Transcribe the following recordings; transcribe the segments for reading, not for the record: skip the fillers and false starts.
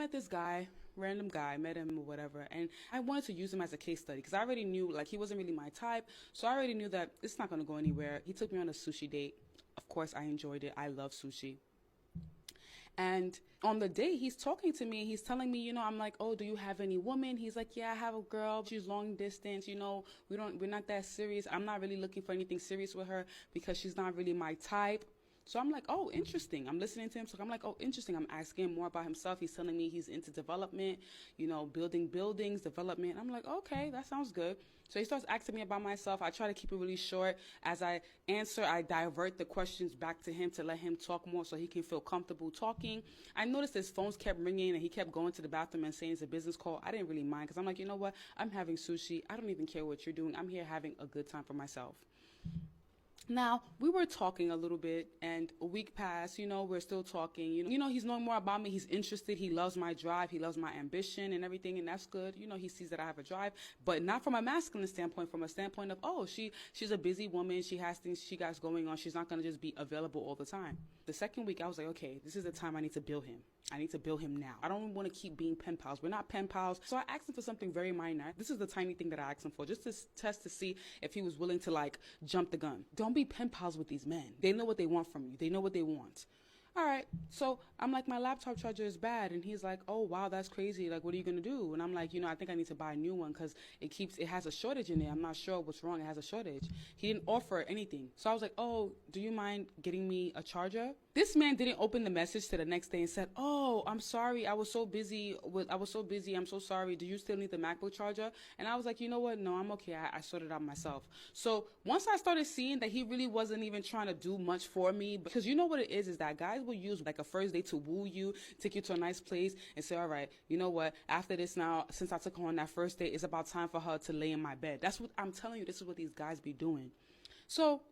met this guy, random guy, met him or whatever, and I wanted to use him as a case study because I already knew like he wasn't really my type, so I already knew that it's not going to go anywhere. He took me on a sushi date. Of course, I enjoyed it. I love sushi. And on the day he's talking to me, he's telling me, I'm like, oh, do you have any woman? He's like, yeah, I have a girl. She's long distance. We're not that serious. I'm not really looking for anything serious with her because she's not really my type. So I'm like, oh, interesting. I'm listening to him. So I'm like, oh, interesting. I'm asking him more about himself. He's telling me he's into development, building buildings, development. I'm like, okay, that sounds good. So he starts asking me about myself. I try to keep it really short. As I answer, I divert the questions back to him to let him talk more so he can feel comfortable talking. I noticed his phones kept ringing and he kept going to the bathroom and saying it's a business call. I didn't really mind because I'm like, you know what? I'm having sushi. I don't even care what you're doing. I'm here having a good time for myself. Now, we were talking a little bit, and a week passed, we're still talking. He's knowing more about me. He's interested. He loves my drive. He loves my ambition and everything, and that's good. He sees that I have a drive, but not from a masculine standpoint, from a standpoint of, oh, she's a busy woman. She has things she got going on. She's not going to just be available all the time. The second week, I was like, okay, this is the time I need to build him. I need to build him now. I don't want to keep being pen pals. We're not pen pals. So I asked him for something very minor. This is the tiny thing that I asked him for, just to test to see if he was willing to jump the gun. Don't be pen pals with these men. They know what they want from you. They know what they want. All right. So I'm like, my laptop charger is bad. And he's like, oh, wow, that's crazy. Like, what are you going to do? And I'm like, I think I need to buy a new one because it has a shortage in there. I'm not sure what's wrong. It has a shortage. He didn't offer anything. So I was like, oh, do you mind getting me a charger? This man didn't open the message to the next day and said, oh, I'm sorry. I was so busy. I'm so sorry. Do you still need the MacBook charger? And I was like, you know what? No, I'm okay. I sorted it out myself. So once I started seeing that he really wasn't even trying to do much for me, because you know what it is that guys will use like a first date to woo you, take you to a nice place and say, all right, you know what? After this now, since I took her on that first date, it's about time for her to lay in my bed. That's what I'm telling you. This is what these guys be doing. So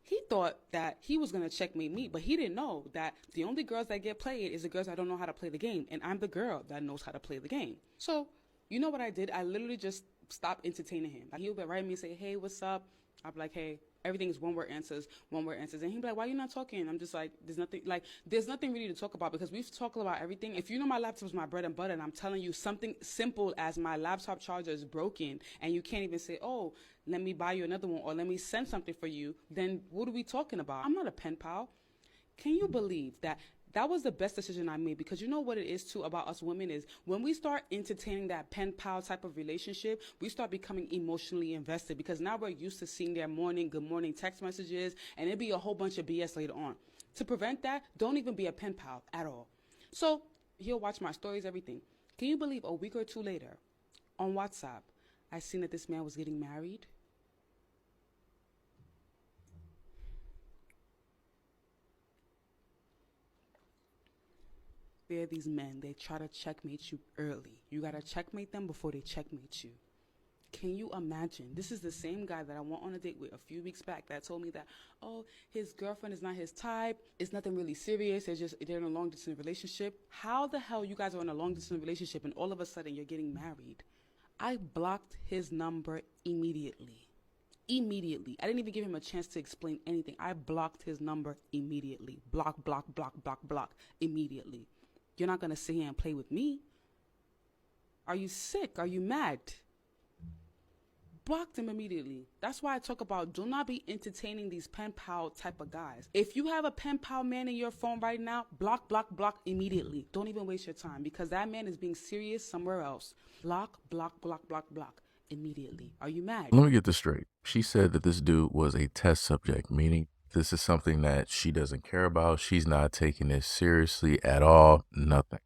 he thought that he was going to checkmate me, but he didn't know that the only girls that get played is the girls that don't know how to play the game. And I'm the girl that knows how to play the game. So you know what I did? I literally just stopped entertaining him. Like, he'll be writing me and say, hey, what's up? I'll be like, hey, everything is one-word answers. And he'd be like, why are you not talking? I'm just like, there's nothing really to talk about because we've talked about everything. If you know my laptop is my bread and butter and I'm telling you something simple as my laptop charger is broken and you can't even say, oh, let me buy you another one or let me send something for you, then what are we talking about? I'm not a pen pal. Can you believe that? That was the best decision I made because you know what it is too about us women is when we start entertaining that pen pal type of relationship, we start becoming emotionally invested because now we're used to seeing their good morning text messages and it'd be a whole bunch of BS later on. To prevent that, don't even be a pen pal at all. So he'll watch my stories, everything. Can you believe a week or two later on WhatsApp, I seen that this man was getting married? They're these men. They try to checkmate you early. You got to checkmate them before they checkmate you. Can you imagine? This is the same guy that I went on a date with a few weeks back that told me that, oh, his girlfriend is not his type. It's nothing really serious. They're in a long distance relationship. How the hell you guys are in a long distance relationship and all of a sudden you're getting married? I blocked his number immediately. Immediately. I didn't even give him a chance to explain anything. I blocked his number immediately. Block, immediately. You're not going to sit here and play with me. Are you sick? Are you mad? Blocked him immediately. That's why I talk about do not be entertaining these pen pal type of guys. If you have a pen pal man in your phone right now, block immediately. Don't even waste your time because that man is being serious somewhere else. Block immediately. Are you mad? Let me get this straight. She said that this dude was a test subject, meaning this is something that she doesn't care about. She's not taking this seriously at all, nothing.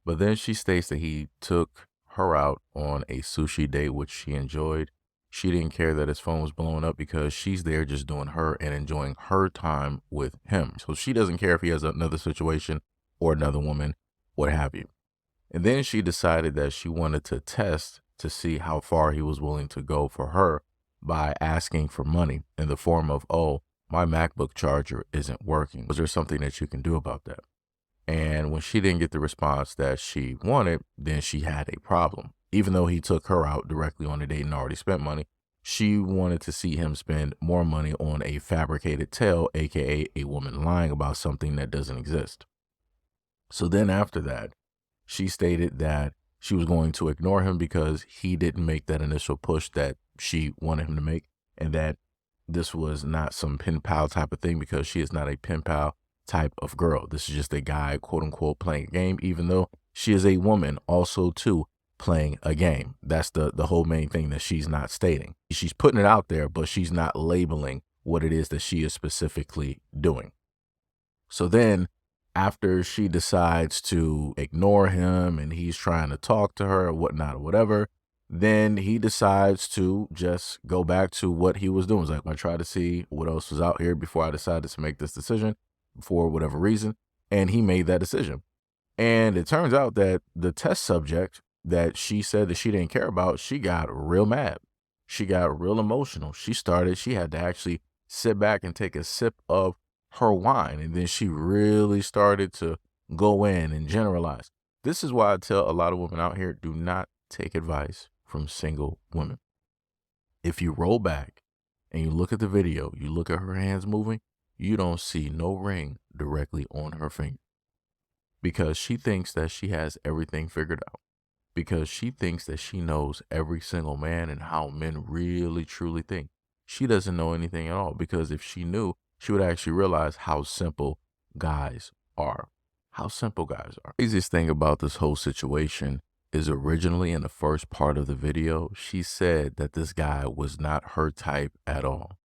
But then she states that he took her out on a sushi date, which she enjoyed. She didn't care that his phone was blowing up because she's there just doing her and enjoying her time with him. So she doesn't care if he has another situation or another woman, what have you. And then she decided that she wanted to test to see how far he was willing to go for her by asking for money in the form of, oh, my MacBook charger isn't working. Was there something that you can do about that? And when she didn't get the response that she wanted, then she had a problem. Even though he took her out directly on a date and already spent money, she wanted to see him spend more money on a fabricated tale, aka a woman lying about something that doesn't exist. So then after that, She stated that she was going to ignore him because he didn't make that initial push that she wanted him to make, and that this was not some pen pal type of thing because she is not a pen pal type of girl. This is just a guy, quote unquote, playing a game, even though she is a woman also too playing a game. That's the whole main thing that she's not stating. She's putting it out there, but she's not labeling what it is that she is specifically doing. So then after she decides to ignore him and he's trying to talk to her or whatnot or whatever, then he decides to just go back to what he was doing. He's like, I tried to see what else was out here before I decided to make this decision for whatever reason. And he made that decision. And it turns out that the test subject that she said that she didn't care about, she got real mad. She got real emotional. She had to actually sit back and take a sip of her wine. And then she really started to go in and generalize. This is why I tell a lot of women out here, do not take advice from single women. If you roll back and you look at the video, you look at her hands moving, you don't see no ring directly on her finger. Because she thinks that she has everything figured out. Because she thinks that she knows every single man and how men really truly think. She doesn't know anything at all, because if she knew, she would actually realize how simple guys are. How simple guys are. The easiest thing about this whole situation is originally in the first part of the video, she said that this guy was not her type at all.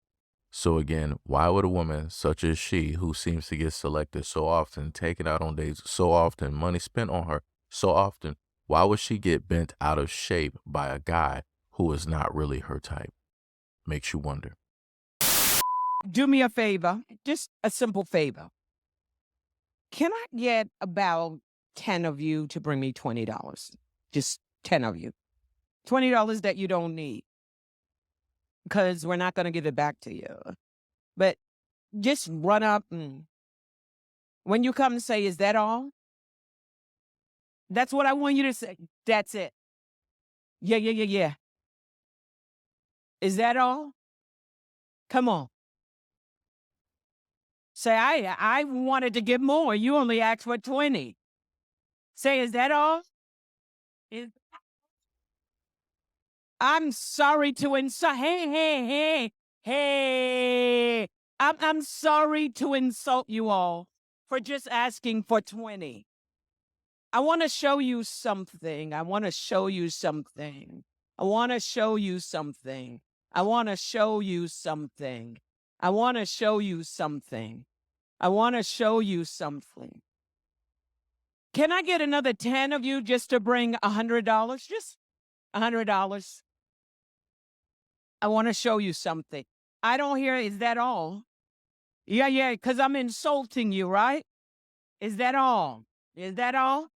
So again, why would a woman such as she, who seems to get selected so often, taken out on dates so often, money spent on her so often, why would she get bent out of shape by a guy who is not really her type? Makes you wonder. Do me a favor, just a simple favor. Can I get about 10 of you to bring me $20? Just 10 of you. $20 that you don't need, because we're not going to give it back to you. But just run up and when you come and say, is that all? That's what I want you to say. That's it. Yeah. Is that all? Come on. Say, I wanted to give more. You only asked for 20. Say, is that all? I'm sorry to insult. Hey. I'm sorry to insult you all for just asking for 20. I want to show you something. I want to show you something. I want to show you something. I want to show you something. I want to show you something. I want to show you something. Can I get another 10 of you just to bring $100? Just $100. I want to show you something. I don't hear, is that all? Yeah, because I'm insulting you, right? Is that all? Is that all?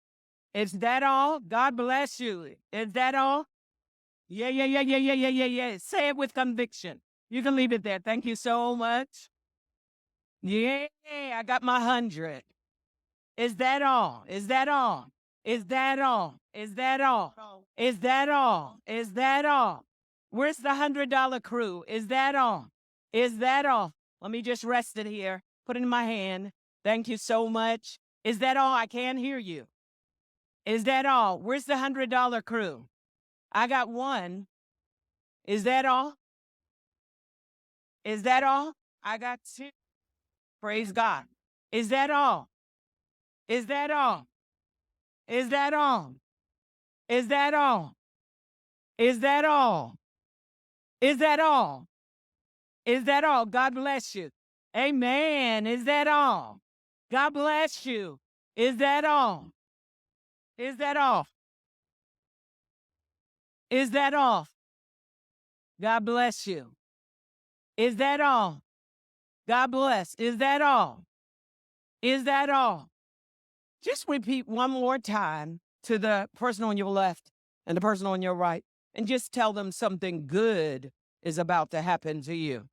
Is that all? God bless you. Is that all? Yeah. Say it with conviction. You can leave it there. Thank you so much. Yeah, I got my 100. Is that all? Is that all? Is that all? Is that all? Is that all? Is that all? Where's the $100 crew? Is that all? Is that all? Let me just rest it here. Put it in my hand. Thank you so much. Is that all? I can't hear you. Is that all? Where's the $100 crew? I got one. Is that all? Is that all? I got two. Praise God. Is that all? Is that all? Is that all? Is that all? Is that all? Is that all? Is that all? God bless you. Amen. Is that all? God bless you. Is that all? Is that all? Is that all? God bless you. Is that all? God bless. Is that all? Is that all? Just repeat one more time to the person on your left and the person on your right, and just tell them something good is about to happen to you.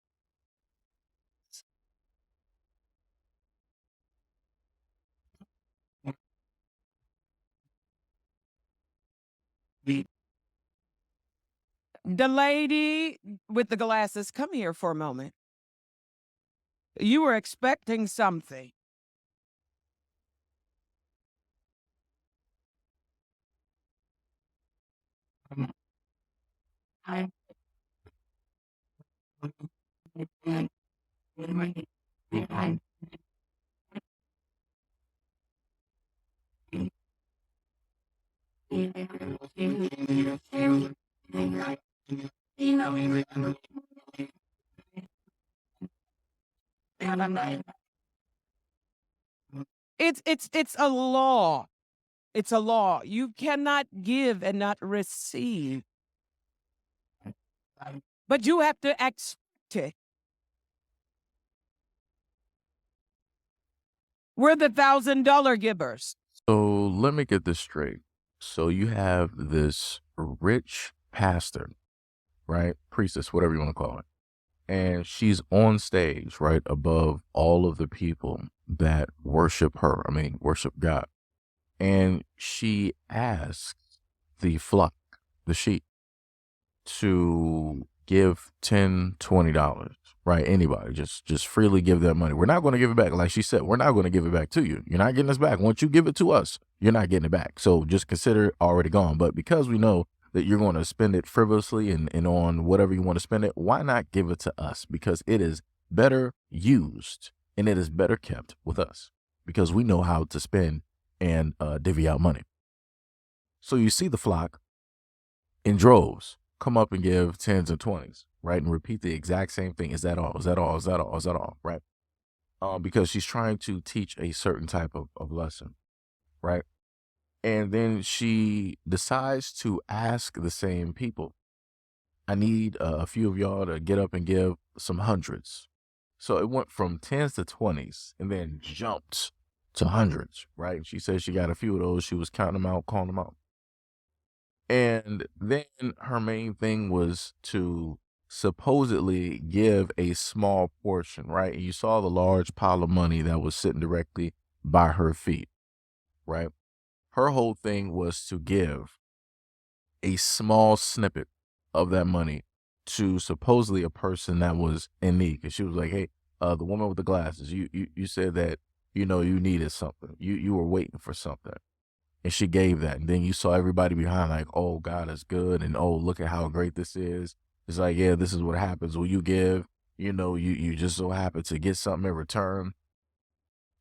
The lady with the glasses, come here for a moment. You were expecting something. It's a law. It's a law. You cannot give and not receive. But you have to expect it. We're the $1,000 givers. So let me get this straight. So you have this rich pastor, right? Priestess, whatever you want to call it. And she's on stage, right, above all of the people that worship her. I mean, worship God. And she asks the flock, the sheep, to give $10, $20, right? Anybody, just freely give that money. We're not going to give it back. Like she said, we're not going to give it back to you. You're not getting this back. Once you give it to us, you're not getting it back. So just consider it already gone. But because we know that you're going to spend it frivolously and on whatever you want to spend it, why not give it to us? Because it is better used and it is better kept with us because we know how to spend and divvy out money. So you see the flock in droves come up and give 10s and 20s, right? And repeat the exact same thing. Is that all? Is that all? Is that all? Is that all? Right? Because she's trying to teach a certain type of lesson, right? And then she decides to ask the same people, I need a few of y'all to get up and give some hundreds. So it went from 10s to 20s and then jumped to hundreds, right? She said she got a few of those. She was counting them out, calling them out. And then her main thing was to supposedly give a small portion, right? And you saw the large pile of money that was sitting directly by her feet, right? Her whole thing was to give a small snippet of that money to supposedly a person that was in need. Because she was like, hey, the woman with the glasses, you said that, you needed something. You were waiting for something. And she gave that. And then you saw everybody behind like, oh, God is good. And, oh, look at how great this is. It's like, yeah, this is what happens when you give. You just so happen to get something in return.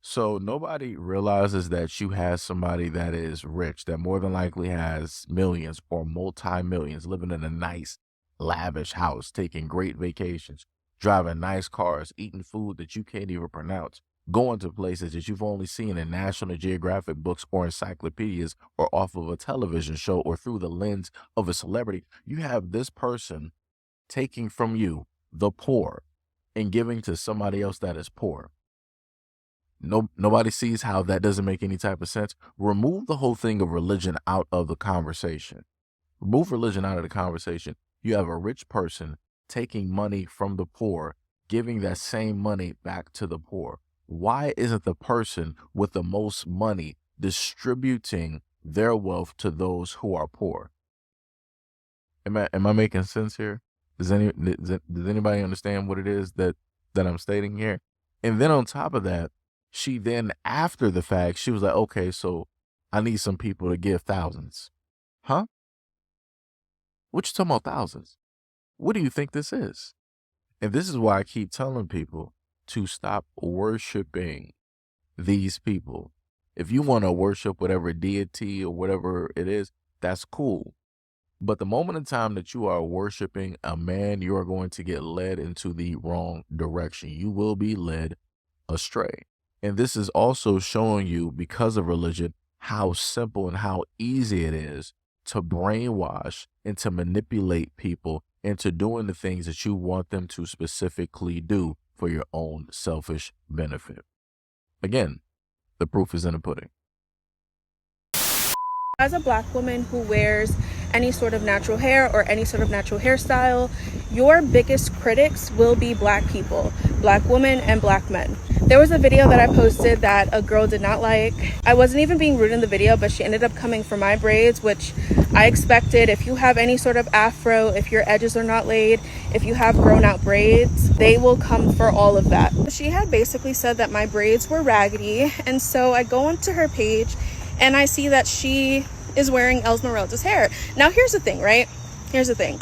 So nobody realizes that you have somebody that is rich, that more than likely has millions or multi-millions, living in a nice, lavish house, taking great vacations, driving nice cars, eating food that you can't even pronounce, going to places that you've only seen in National Geographic books or encyclopedias or off of a television show or through the lens of a celebrity. You have this person taking from you, the poor, and giving to somebody else that is poor. Nobody sees how that doesn't make any type of sense. Remove the whole thing of religion out of the conversation. Remove religion out of the conversation. You have a rich person taking money from the poor, giving that same money back to the poor. Why isn't the person with the most money distributing their wealth to those who are poor? Am I making sense here? Does anybody understand what it is that I'm stating here? And then on top of that, she then, after the fact, she was like, okay, so I need some people to give thousands. Huh? What you talking about thousands? What do you think this is? And this is why I keep telling people to stop worshiping these people. If you want to worship whatever deity or whatever it is, that's cool. But the moment in time that you are worshiping a man, you are going to get led into the wrong direction. You will be led astray. And this is also showing you, because of religion, how simple and how easy it is to brainwash and to manipulate people into doing the things that you want them to specifically do for your own selfish benefit. Again, the proof is in the pudding. As a Black woman who wears any sort of natural hair or any sort of natural hairstyle, your biggest critics will be Black people, Black women, and Black men. There was a video that I posted that a girl did not like. I wasn't even being rude in the video, but she ended up coming for my braids, which I expected. If you have any sort of afro, if your edges are not laid, if you have grown out braids, they will come for all of that. She had basically said that my braids were raggedy, and so I go onto her page and I see that she is wearing Esmeralda's hair. Now here's the thing, right? Here's the thing.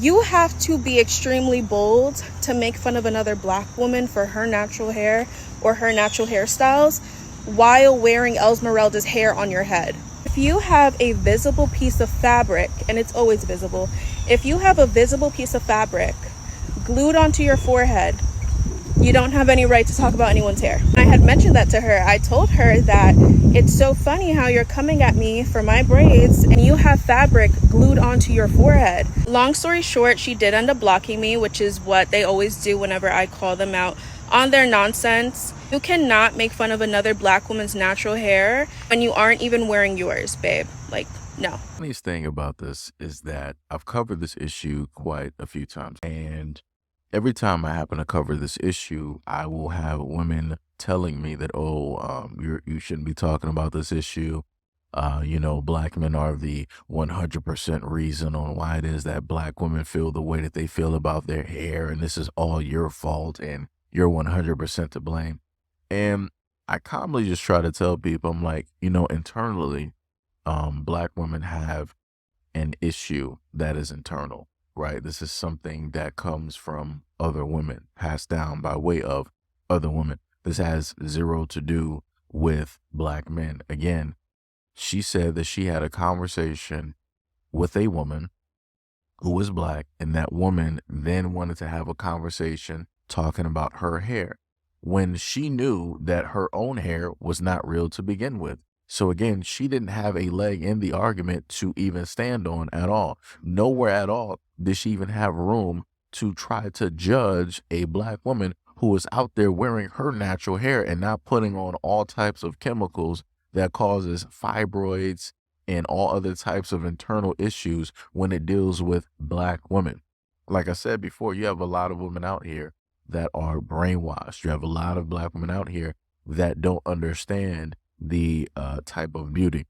You have to be extremely bold to make fun of another black woman for her natural hair or her natural hairstyles while wearing Esmeralda's hair on your head. If you have a visible piece of fabric, and it's always visible, if you have a visible piece of fabric glued onto your forehead, you don't have any right to talk about anyone's hair. I had mentioned that to her. I told her that it's so funny how you're coming at me for my braids and you have fabric glued onto your forehead. Long story short, she did end up blocking me, which is what they always do whenever I call them out on their nonsense. You cannot make fun of another black woman's natural hair when you aren't even wearing yours, babe. Like, no. The funniest thing about this is that I've covered this issue quite a few times, and every time I happen to cover this issue, I will have women telling me that, you shouldn't be talking about this issue. Black men are the 100% reason on why it is that black women feel the way that they feel about their hair, and this is all your fault, and you're 100% to blame. And I calmly just try to tell people, I'm like, internally, black women have an issue that is internal, right? This is something that comes from other women, passed down by way of other women. This has zero to do with black men. Again, she said that she had a conversation with a woman who was black, and that woman then wanted to have a conversation talking about her hair when she knew that her own hair was not real to begin with. So again, she didn't have a leg in the argument to even stand on at all. Nowhere at all did she even have room to try to judge a black woman who is out there wearing her natural hair and not putting on all types of chemicals that causes fibroids and all other types of internal issues when it deals with black women. Like I said before, you have a lot of women out here that are brainwashed. You have a lot of black women out here that don't understand the type of beauty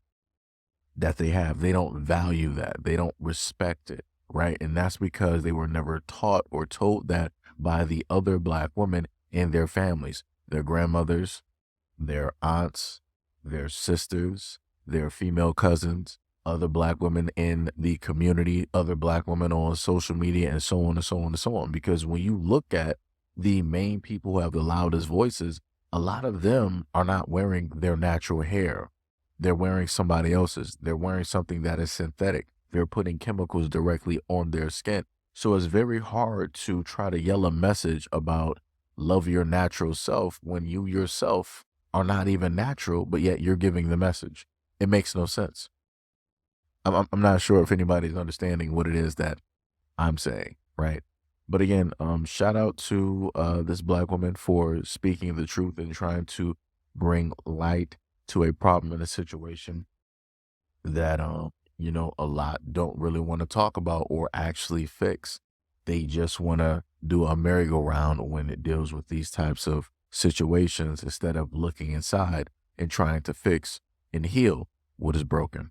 that they have. They don't value that. They don't respect it, right? And that's because they were never taught or told that by the other black women in their families, their grandmothers, their aunts, their sisters, their female cousins, other black women in the community, other black women on social media, and so on and so on and so on. Because when you look at the main people who have the loudest voices, a lot of them are not wearing their natural hair. They're wearing somebody else's. They're wearing something that is synthetic. They're putting chemicals directly on their skin. So it's very hard to try to yell a message about love your natural self when you yourself are not even natural, but yet you're giving the message. It makes no sense. I'm not sure if anybody's understanding what it is that I'm saying, right? But again, shout out to this black woman for speaking the truth and trying to bring light to a problem in a situation that, a lot don't really want to talk about or actually fix. They just want to do a merry-go-round when it deals with these types of situations instead of looking inside and trying to fix and heal what is broken.